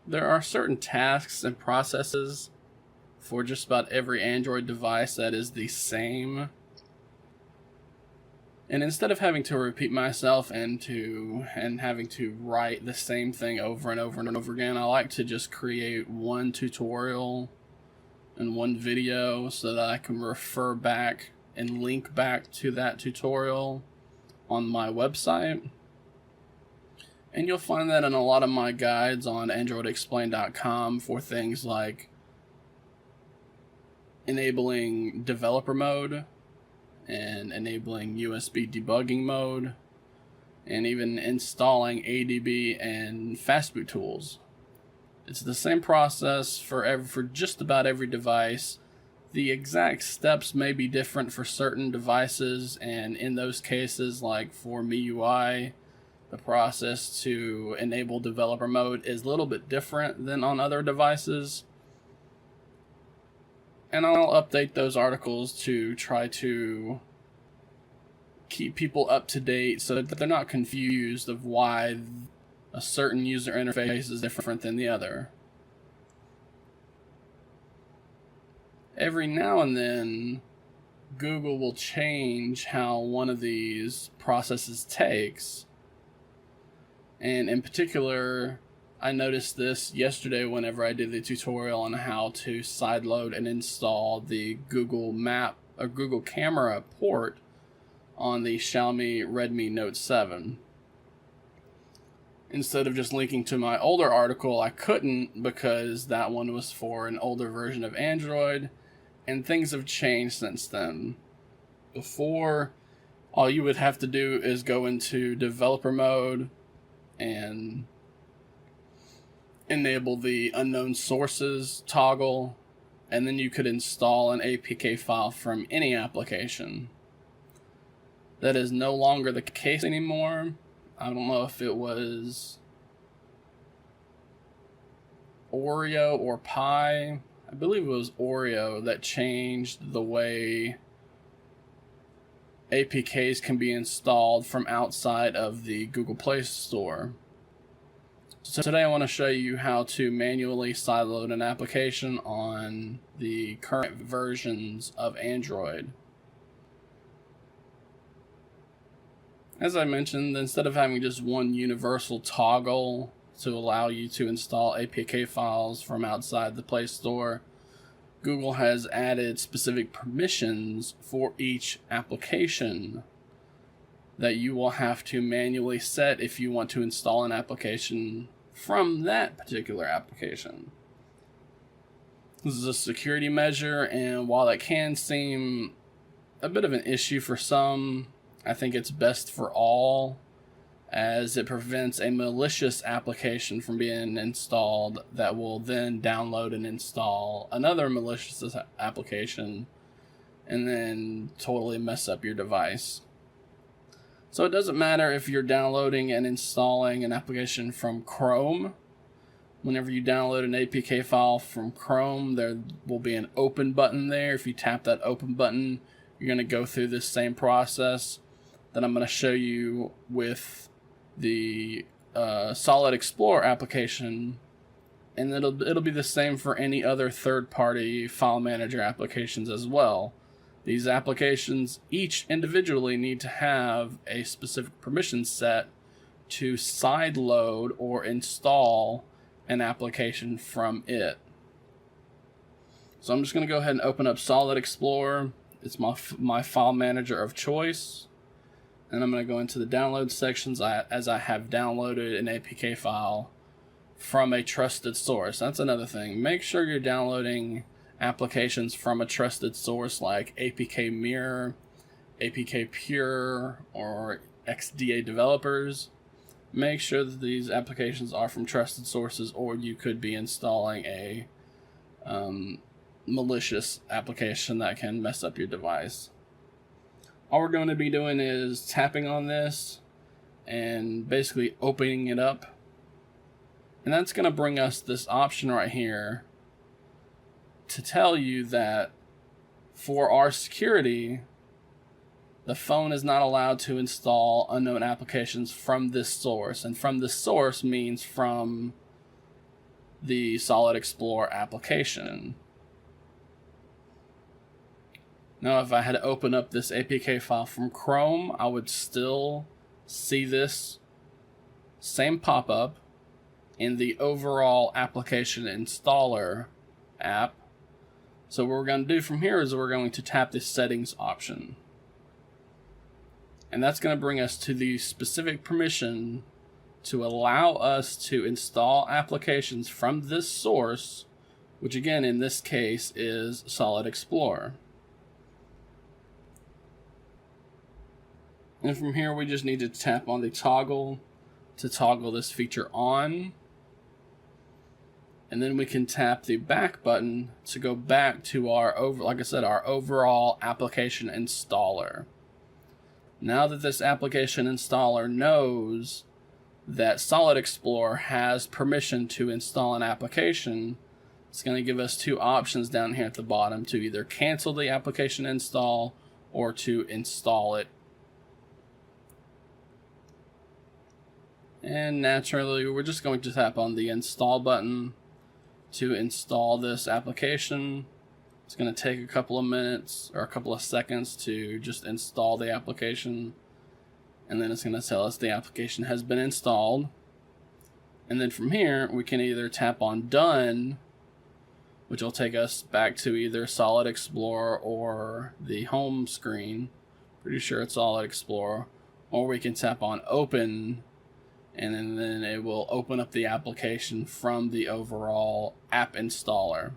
There are certain tasks and processes for just about every Android device that is the same. And instead of having to repeat myself and having to write the same thing over and over and over again, I like to just create one tutorial and one video so that I can refer back and link back to that tutorial on my website. And you'll find that in a lot of my guides on AndroidExplained.com for things like enabling developer mode and enabling USB debugging mode, and even installing ADB and fastboot tools. It's the same process for just about every device. The exact steps may be different for certain devices, and in those cases, like for MIUI, the process to enable developer mode is a little bit different than on other devices. And I'll update those articles to try to keep people up to date so that they're not confused of why a certain user interface is different than the other. Every now and then, Google will change how one of these processes takes. And in particular, I noticed this yesterday whenever I did the tutorial on how to sideload and install the Google Map or Google Camera port on the Xiaomi Redmi Note 7. Instead of just linking to my older article, I couldn't because that one was for an older version of Android, and things have changed since then. Before, all you would have to do is go into developer mode and enable the unknown sources toggle, and then you could install an APK file from any application. That is no longer the case anymore. I don't know if it was Oreo or Pi. I believe it was Oreo that changed the way APKs can be installed from outside of the Google Play Store. So today I want to show you how to manually sideload an application on the current versions of Android. As I mentioned, instead of having just one universal toggle to allow you to install APK files from outside the Play Store, Google has added specific permissions for each application that you will have to manually set if you want to install an application from that particular application. This is a security measure, and while that can seem a bit of an issue for some, I think it's best for all, as it prevents a malicious application from being installed that will then download and install another malicious application and then totally mess up your device. So it doesn't matter if you're downloading and installing an application from Chrome. Whenever you download an APK file from Chrome, there will be an open button there. If you tap that open button, you're going to go through this same process that I'm going to show you with the Solid Explorer application, and it'll be the same for any other third-party file manager applications as well. These applications each individually need to have a specific permission set to sideload or install an application from it. So I'm just going to go ahead and open up Solid Explorer. It's my file manager of choice. And I'm going to go into the download sections as I have downloaded an APK file from a trusted source. That's another thing. Make sure you're downloading applications from a trusted source like APK Mirror, APK Pure, or XDA Developers. Make sure that these applications are from trusted sources, or you could be installing a malicious application that can mess up your device. All we're going to be doing is tapping on this and basically opening it up. And that's going to bring us this option right here to tell you that for our security, the phone is not allowed to install unknown applications from this source. And from this source means from the Solid Explorer application. Now, if I had to open up this APK file from Chrome, I would still see this same pop-up in the overall application installer app. So what we're going to do from here is we're going to tap the settings option. And that's going to bring us to the specific permission to allow us to install applications from this source, which again in this case is Solid Explorer. And from here we just need to tap on the toggle to toggle this feature on. And then we can tap the back button to go back to our our overall application installer. Now that this application installer knows that Solid Explorer has permission to install an application, it's going to give us two options down here at the bottom to either cancel the application install or to install it. And naturally, we're just going to tap on the install button to install this application. It's going to take a couple of minutes or a couple of seconds to just install the application. And then it's going to tell us the application has been installed. And then from here, we can either tap on Done, which will take us back to either Solid Explorer or the home screen. Pretty sure it's Solid Explorer. Or we can tap on Open, and then it will open up the application from the overall app installer.